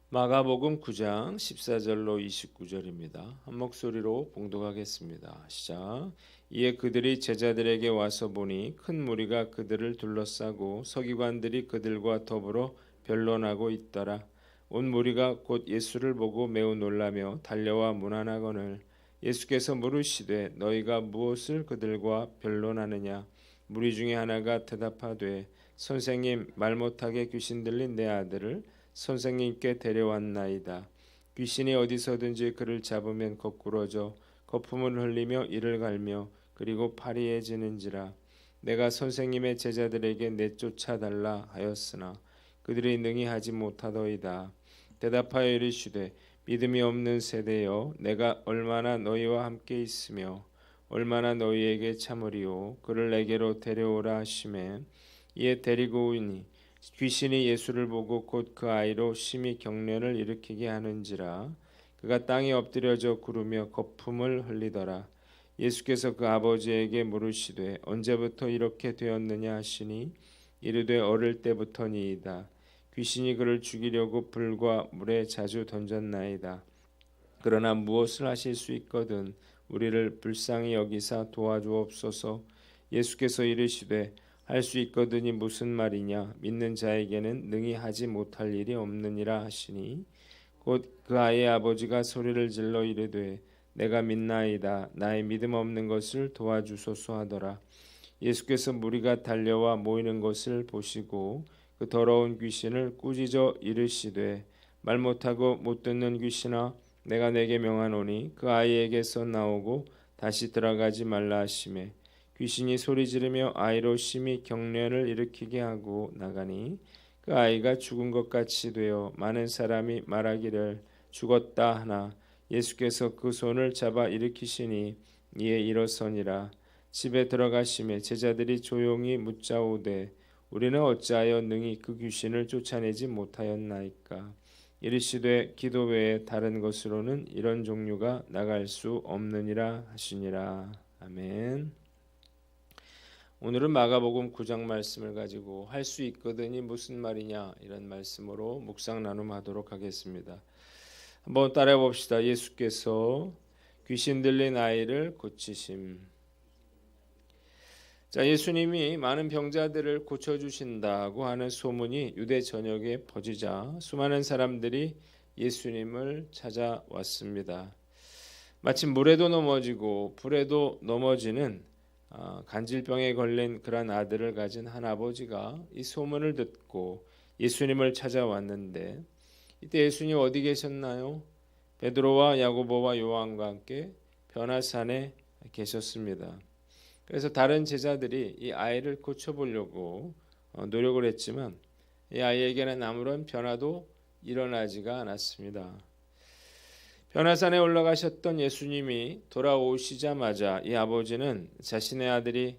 마가복음 9장 14절로 29절입니다. 한 목소리로 봉독하겠습니다. 시작. 이에 그들이 제자들에게 와서 보니 큰 무리가 그들을 둘러싸고 서기관들이 그들과 더불어 변론하고 있더라. 온 무리가 곧 예수를 보고 매우 놀라며 달려와 문안하거늘 예수께서 물으시되 너희가 무엇을 그들과 변론하느냐. 무리 중에 하나가 대답하되 선생님, 말 못하게 귀신 들린 내 아들을 선생님께 데려왔나이다. 귀신이 어디서든지 그를 잡으면 거꾸러져 거품을 흘리며 이를 갈며 그리고 파리해지는지라. 내가 선생님의 제자들에게 내쫓아 달라 하였으나 그들이 능히 하지 못하더이다. 대답하여 이르시되 믿음이 없는 세대여, 내가 얼마나 너희와 함께 있으며 얼마나 너희에게 참으리요. 그를 내게로 데려오라 하시매 이에 데리고 오니 귀신이 예수를 보고 곧 그 아이로 심히 경련을 일으키게 하는지라. 그가 땅에 엎드려져 구르며 거품을 흘리더라. 예수께서 그 아버지에게 물으시되 언제부터 이렇게 되었느냐 하시니 이르되 어릴 때부터니이다. 귀신이 그를 죽이려고 불과 물에 자주 던졌나이다. 그러나 무엇을 하실 수 있거든 우리를 불쌍히 여기사 도와주옵소서. 예수께서 이르시되 할 수 있거든이 무슨 말이냐. 믿는 자에게는 능히 하지 못할 일이 없느니라 하시니 곧 그 아이의 아버지가 소리를 질러 이르되 내가 믿나이다. 나의 믿음 없는 것을 도와주소서 하더라. 예수께서 무리가 달려와 모이는 것을 보시고 그 더러운 귀신을 꾸짖어 이르시되 말 못하고 못 듣는 귀신아, 내가 내게 명하노니 그 아이에게서 나오고 다시 들어가지 말라 하시매 귀신이 소리 지르며 아이로 심히 경련을 일으키게 하고 나가니 그 아이가 죽은 것 같이 되어 많은 사람이 말하기를 죽었다 하나 예수께서 그 손을 잡아 일으키시니 이에 일어서니라. 집에 들어가시매 제자들이 조용히 묻자오되 우리는 어찌하여 능히 그 귀신을 쫓아내지 못하였나이까. 이르시되 기도 외에 다른 것으로는 이런 종류가 나갈 수 없느니라 하시니라. 아멘. 오늘은 마가복음 9장 말씀을 가지고 할 수 있거든이 무슨 말이냐 이런 말씀으로 묵상 나눔하도록 하겠습니다. 한번 따라해 봅시다. 예수께서 귀신 들린 아이를 고치심. 자, 예수님이 많은 병자들을 고쳐주신다고 하는 소문이 유대 전역에 퍼지자 수많은 사람들이 예수님을 찾아왔습니다. 마침 물에도 넘어지고 불에도 넘어지는 간질병에 걸린 그런 아들을 가진 한 아버지가 이 소문을 듣고 예수님을 찾아왔는데 이때 예수님 어디 계셨나요? 베드로와 야고보와 요한과 함께 변화산에 계셨습니다. 그래서 다른 제자들이 이 아이를 고쳐보려고 노력을 했지만 이 아이에게는 아무런 변화도 일어나지가 않았습니다. 변화산에 올라가셨던 예수님이 돌아오시자마자 이 아버지는 자신의 아들이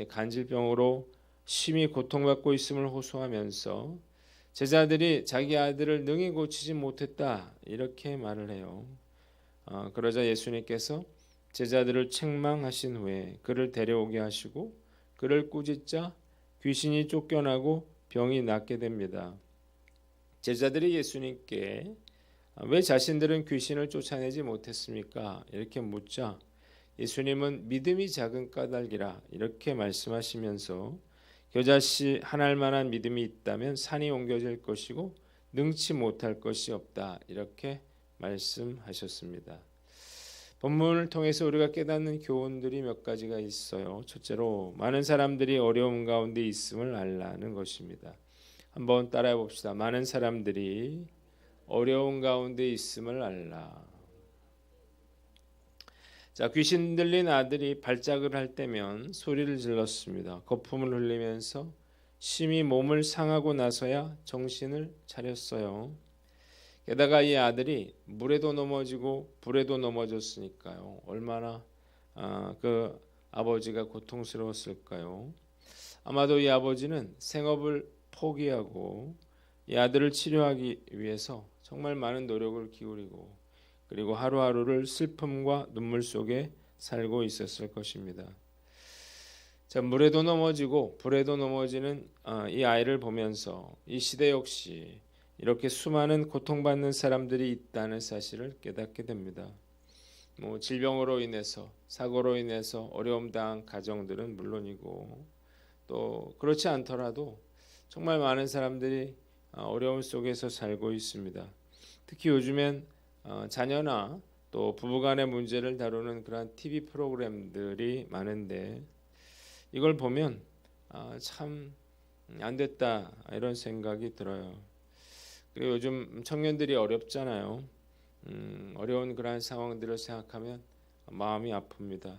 간질병으로 심히 고통받고 있음을 호소하면서 제자들이 자기 아들을 능히 고치지 못했다 이렇게 말을 해요. 그러자 예수님께서 제자들을 책망하신 후에 그를 데려오게 하시고 그를 꾸짖자 귀신이 쫓겨나고 병이 낫게 됩니다. 제자들이 예수님께 왜 자신들은 귀신을 쫓아내지 못했습니까? 이렇게 묻자 예수님은 믿음이 작은 까닭이라 이렇게 말씀하시면서 겨자씨 한 알만한 믿음이 있다면 산이 옮겨질 것이고 능치 못할 것이 없다 이렇게 말씀하셨습니다. 본문을 통해서 우리가 깨닫는 교훈들이 몇 가지가 있어요. 첫째로 많은 사람들이 어려움 가운데 있음을 알라는 것입니다. 한번 따라해 봅시다. 많은 사람들이 어려운 가운데 있음을 알라. 자, 귀신 들린 아들이 발작을 할 때면 소리를 질렀습니다. 거품을 흘리면서 심히 몸을 상하고 나서야 정신을 차렸어요. 게다가 이 아들이 물에도 넘어지고 불에도 넘어졌으니까요. 얼마나 그 아버지가 고통스러웠을까요? 아마도 이 아버지는 생업을 포기하고 이 아들을 치료하기 위해서 정말 많은 노력을 기울이고 그리고 하루하루를 슬픔과 눈물 속에 살고 있었을 것입니다. 자, 물에도 넘어지고 불에도 넘어지는 이 아이를 보면서 이 시대 역시 이렇게 수많은 고통받는 사람들이 있다는 사실을 깨닫게 됩니다. 질병으로 인해서, 사고로 인해서 어려움 당한 가정들은 물론이고, 또 그렇지 않더라도 정말 많은 사람들이 어려움 속에서 살고 있습니다. 특히 요즘엔 자녀나 또 부부간의 문제를 다루는 그런 TV 프로그램들이 많은데, 이걸 보면 참 안 됐다 이런 생각이 들어요. 그리고 요즘 청년들이 어렵잖아요. 어려운 그런 상황들을 생각하면 마음이 아픕니다.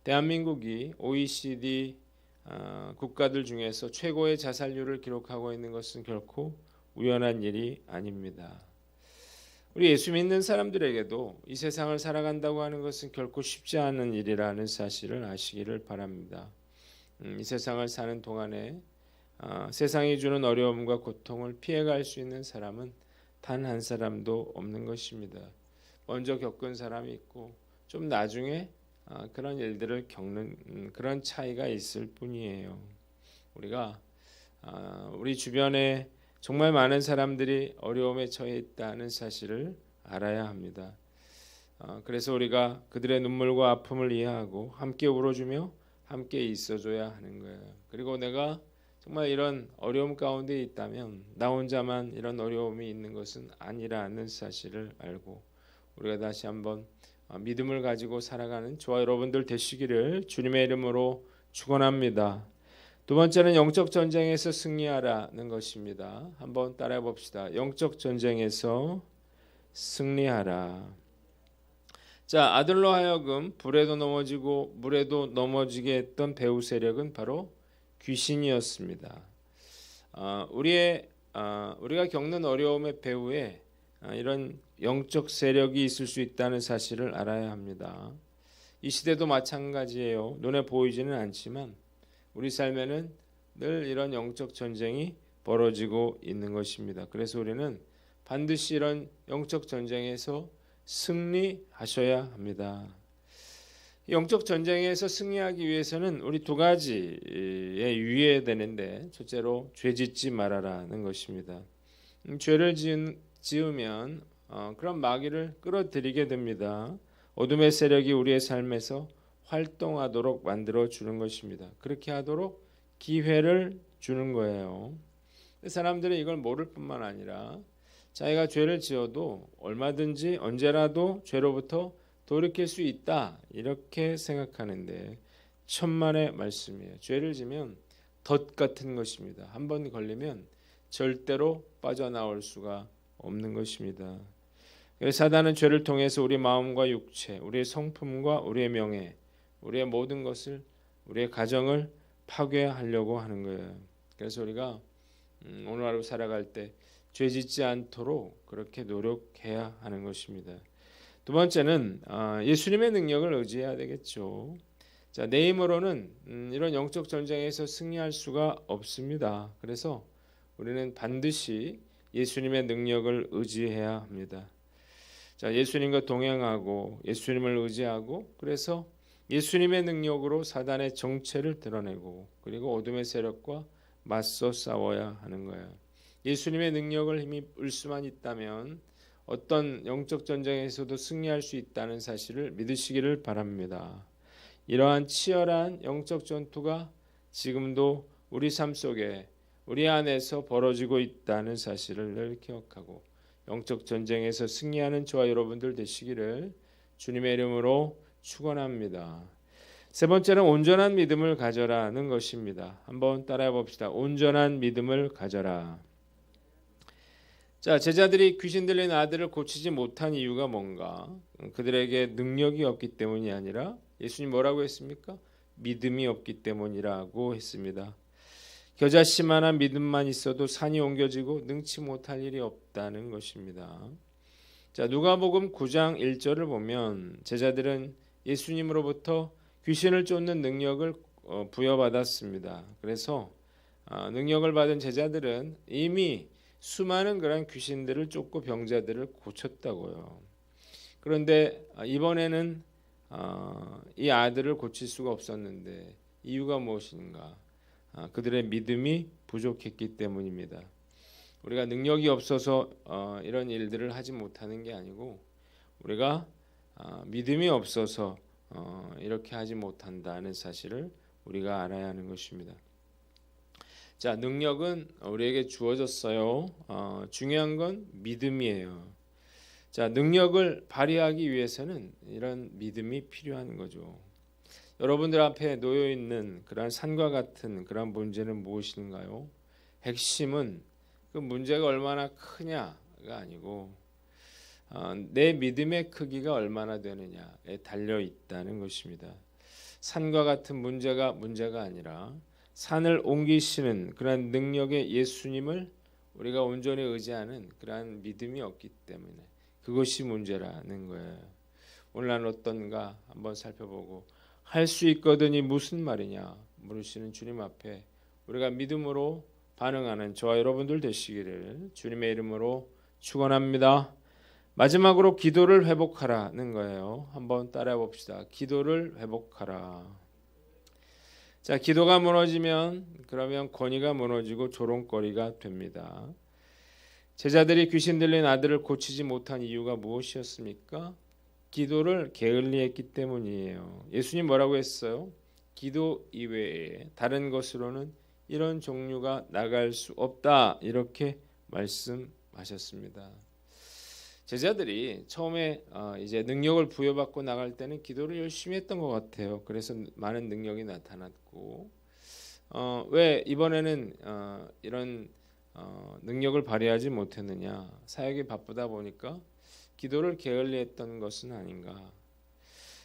대한민국이 OECD 국가들 중에서 최고의 자살률을 기록하고 있는 것은 결코 우연한 일이 아닙니다. 우리 예수 믿는 사람들에게도 이 세상을 살아간다고 하는 것은 결코 쉽지 않은 일이라는 사실을 아시기를 바랍니다. 이 세상을 사는 동안에 세상이 주는 어려움과 고통을 피해갈 수 있는 사람은 단 한 사람도 없는 것입니다. 먼저 겪은 사람이 있고 좀 나중에 그런 일들을 겪는 그런 차이가 있을 뿐이에요. 우리가 우리 주변에 정말 많은 사람들이 어려움에 처해 있다는 사실을 알아야 합니다. 그래서 우리가 그들의 눈물과 아픔을 이해하고 함께 울어주며 함께 있어줘야 하는 거예요. 그리고 내가 정말 이런 어려움 가운데 있다면 나 혼자만 이런 어려움이 있는 것은 아니라는 사실을 알고 우리가 다시 한번 믿음을 가지고 살아가는 저와 여러분들 되시기를 주님의 이름으로 축원합니다. 두 번째는 영적 전쟁에서 승리하라는 것입니다. 한번 따라해 봅시다. 영적 전쟁에서 승리하라. 자, 아들로 하여금 불에도 넘어지고 물에도 넘어지게 했던 배후 세력은 바로 귀신이었습니다. 우리가 겪는 어려움의 배후에 이런 영적 세력이 있을 수 있다는 사실을 알아야 합니다. 이 시대도 마찬가지예요. 눈에 보이지는 않지만 우리 삶에는 늘 이런 영적 전쟁이 벌어지고 있는 것입니다. 그래서 우리는 반드시 이런 영적 전쟁에서 승리하셔야 합니다. 영적 전쟁에서 승리하기 위해서는 우리 두 가지에 유의해야 되는데, 첫째로 죄 짓지 말아라는 것입니다. 죄를 지으면 그런 마귀를 끌어들이게 됩니다. 어둠의 세력이 우리의 삶에서 활동하도록 만들어 주는 것입니다. 그렇게 하도록 기회를 주는 거예요. 사람들은 이걸 모를 뿐만 아니라 자기가 죄를 지어도 얼마든지 언제라도 죄로부터 돌이킬 수 있다 이렇게 생각하는데 천만의 말씀이에요. 죄를 지면 덫 같은 것입니다. 한번 걸리면 절대로 빠져나올 수가 없는 것입니다. 사단은 죄를 통해서 우리 마음과 육체, 우리의 성품과 우리의 명예, 우리의 모든 것을, 우리의 가정을 파괴하려고 하는 거예요. 그래서 우리가 오늘 하루 살아갈 때 죄 짓지 않도록 그렇게 노력해야 하는 것입니다. 두 번째는 예수님의 능력을 의지해야 되겠죠. 자, 내 힘으로는 이런 영적 전쟁에서 승리할 수가 없습니다. 그래서 우리는 반드시 예수님의 능력을 의지해야 합니다. 자, 예수님과 동행하고 예수님을 의지하고 그래서 예수님의 능력으로 사단의 정체를 드러내고 그리고 어둠의 세력과 맞서 싸워야 하는 거예요. 예수님의 능력을 힘입을 수만 있다면 어떤 영적 전쟁에서도 승리할 수 있다는 사실을 믿으시기를 바랍니다. 이러한 치열한 영적 전투가 지금도 우리 삶 속에 우리 안에서 벌어지고 있다는 사실을 늘 기억하고 영적 전쟁에서 승리하는 저와 여러분들 되시기를 주님의 이름으로 축원합니다. 세 번째는 온전한 믿음을 가져라는 것입니다. 한번 따라해 봅시다. 온전한 믿음을 가져라. 자, 제자들이 귀신 들린 아들을 고치지 못한 이유가 뭔가? 그들에게 능력이 없기 때문이 아니라 예수님 뭐라고 했습니까? 믿음이 없기 때문이라고 했습니다. 겨자씨만한 믿음만 있어도 산이 옮겨지고 능치 못할 일이 없다는 것입니다. 자, 누가복음 9장 1절을 보면 제자들은 예수님으로부터 귀신을 쫓는 능력을 부여받았습니다. 그래서 능력을 받은 제자들은 이미 수많은 그런 귀신들을 쫓고 병자들을 고쳤다고요. 그런데 이번에는 이 아들을 고칠 수가 없었는데 이유가 무엇인가? 그들의 믿음이 부족했기 때문입니다. 우리가 능력이 없어서 이런 일들을 하지 못하는 게 아니고 우리가 믿음이 없어서 이렇게 하지 못한다는 사실을 우리가 알아야 하는 것입니다. 자, 능력은 우리에게 주어졌어요. 중요한 건 믿음이에요. 자, 능력을 발휘하기 위해서는 이런 믿음이 필요한 거죠. 여러분들 앞에 놓여 있는 그러한 산과 같은 그러한 문제는 무엇인가요? 핵심은 그 문제가 얼마나 크냐가 아니고 내 믿음의 크기가 얼마나 되느냐에 달려 있다는 것입니다. 산과 같은 문제가 아니라 산을 옮기시는 그러한 능력의 예수님을 우리가 온전히 의지하는 그러한 믿음이 없기 때문에 그것이 문제라는 거예요. 오늘 난 어떤가 한번 살펴보고 할 수 있거든이 무슨 말이냐 물으시는 주님 앞에 우리가 믿음으로 반응하는 저와 여러분들 되시기를 주님의 이름으로 축원합니다. 마지막으로 기도를 회복하라는 거예요. 한번 따라해 봅시다. 기도를 회복하라. 자, 기도가 무너지면 그러면 권위가 무너지고 조롱거리가 됩니다. 제자들이 귀신 들린 아들을 고치지 못한 이유가 무엇이었습니까? 기도를 게을리했기 때문이에요. 예수님 뭐라고 했어요? 기도 이외에 다른 것으로는 이런 종류가 나갈 수 없다 이렇게 말씀하셨습니다. 제자들이 처음에 이제 능력을 부여받고 나갈 때는 기도를 열심히 했던 것 같아요. 그래서 많은 능력이 나타났고 왜 이번에는 이런 능력을 발휘하지 못했느냐? 사역이 바쁘다 보니까 기도를 게을리했던 것은 아닌가?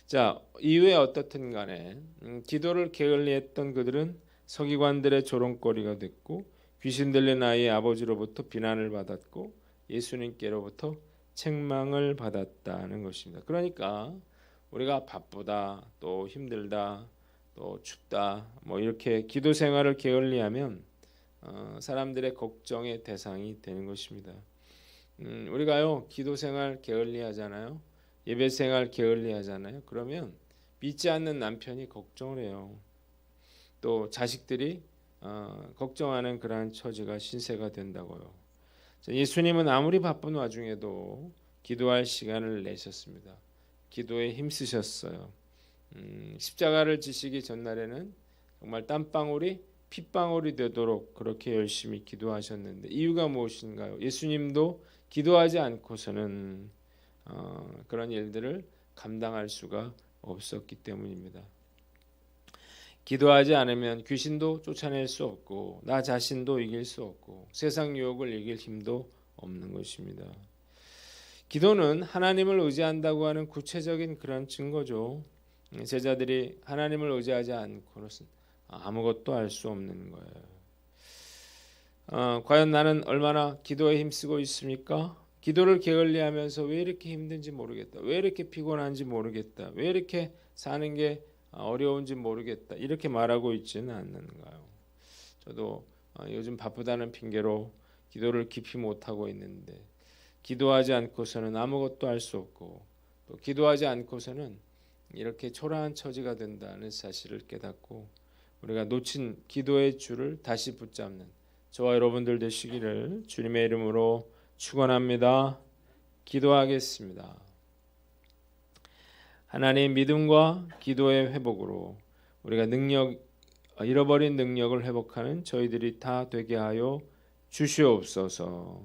자, 이후에 어떻든 간에 기도를 게을리했던 그들은 서기관들의 조롱거리가 됐고 귀신 들린 아이의 아버지로부터 비난을 받았고 예수님께로부터 책망을 받았다는 것입니다. 그러니까 우리가 바쁘다, 또 힘들다, 또 춥다, 뭐 이렇게 기도 생활을 게을리하면 사람들의 걱정의 대상이 되는 것입니다. 우리가요 기도 생활 게을리하잖아요. 예배 생활 게을리하잖아요. 그러면 믿지 않는 남편이 걱정을 해요. 또 자식들이 걱정하는 그러한 처지가 신세가 된다고요. 예수님은 아무리 바쁜 와중에도 기도할 시간을 내셨습니다. 기도에 힘쓰셨어요. 십자가를 지시기 전날에는 정말 땀방울이 핏방울이 되도록 그렇게 열심히 기도하셨는데 이유가 무엇인가요? 예수님도 기도하지 않고서는 그런 일들을 감당할 수가 없었기 때문입니다. 기도하지 않으면 귀신도 쫓아낼 수 없고 나 자신도 이길 수 없고 세상 유혹을 이길 힘도 없는 것입니다. 기도는 하나님을 의지한다고 하는 구체적인 그런 증거죠. 제자들이 하나님을 의지하지 않고는 아무것도 할 수 없는 거예요. 과연 나는 얼마나 기도에 힘쓰고 있습니까? 기도를 게을리하면서 왜 이렇게 힘든지 모르겠다. 왜 이렇게 피곤한지 모르겠다. 왜 이렇게 사는 게 어려운지 모르겠다. 이렇게 말하고 있지는 않는가요? 저도 요즘 바쁘다는 핑계로 기도를 깊이 못하고 있는데 기도하지 않고서는 아무것도 할 수 없고 또 기도하지 않고서는 이렇게 초라한 처지가 된다는 사실을 깨닫고 우리가 놓친 기도의 줄을 다시 붙잡는 저와 여러분들 되시기를 주님의 이름으로 축원합니다. 기도하겠습니다. 하나님 믿음과 기도의 회복으로 우리가 잃어버린 능력을 회복하는 저희들이 다 되게 하여 주시옵소서.